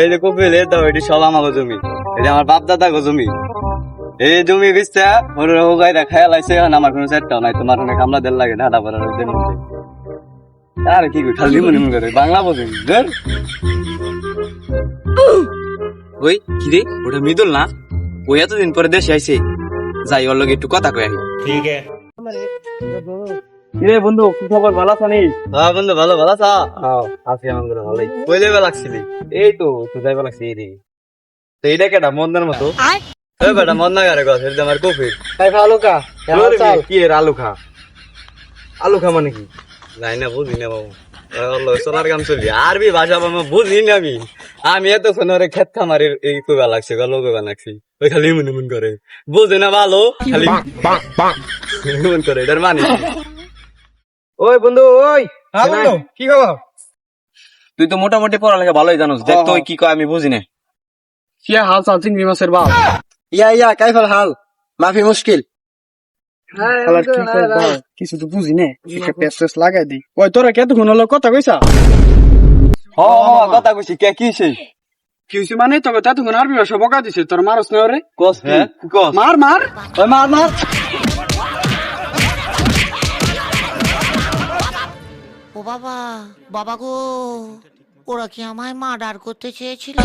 এই যে কপিল এই দাও, এটি সব আমার জমি, এটা আমার বাপ দাদা গো জমি। এই জমি বেচতে ওরা গাইরা খায়া লাইছে, এখন আমার কোনো সেটটাও নাই। তোমার অনেক কামলা দেড় লাগে ঢাকা পড়ার জন্য। আর কি কই খালি মনে করে বাংলা বোঝেন ধর। ওই কি রে, ওটা মৃদুল না? ওই এতদিন পরে দেশে আইছে, যাই ওর লগে একটু কথা কই আহি। ठीक है। কিরে বন্ধু, কি খবর, ভালো আছো নি? হ্যাঁ বন্ধু, ভালো ভালো আছা? আছি আমার করে ভালোই। কইলে বেলা লাগছিলি? এই তো তো যাইবা লাগছে এই রে। তো এইটা কেটা মন্দার মতো? এই বেটা মন্দা গারে কথা, এটা আমার কপিল। তাই ভালো কা কি এর আলু খা? আলু খা মানে কি? যাই না, বুঝি না বাবু। সোনার কাম চলি আরবি ভাষা বুঝি না আমি। আমি এত সোনারে ক্ষেত খামারের এই কইবা লাগছে, গল্প কইবা লাগছি। ওই খালি মন করে বুঝে না ভালো, খালি মন করে। এটার মানে কি? ওই বন্ধু, ওই হ্যাঁ বন্ধু, কি খবর? তুই তো মোটামুটি পড়ালেখা ভালোই জানোস, দেখ তো ওই কি কয় আমি বুঝি না। क्या हाल चाल चिंगड़ी माছের বাপ ইয়া কাইফাল হাল, মাফি মুশকিল। আবার কি করব কিছু তো বুঝি না, একটা পেস্টেস লাগাই দি। ওই তোরা কতক্ষণ হলো কথা কইছা? হ কথা কইছি, কে কি সেই কি হইছে মানে তোকে ততক্ষণ আরবি ভাষা বকা দিছে, তোর মারস না রে? কস? হ্যাঁ কস, মার মার ওই মার মার। ও বাবা, বাবা গো, ওরা কি আমায় মার্ডার করতে চেয়েছিল?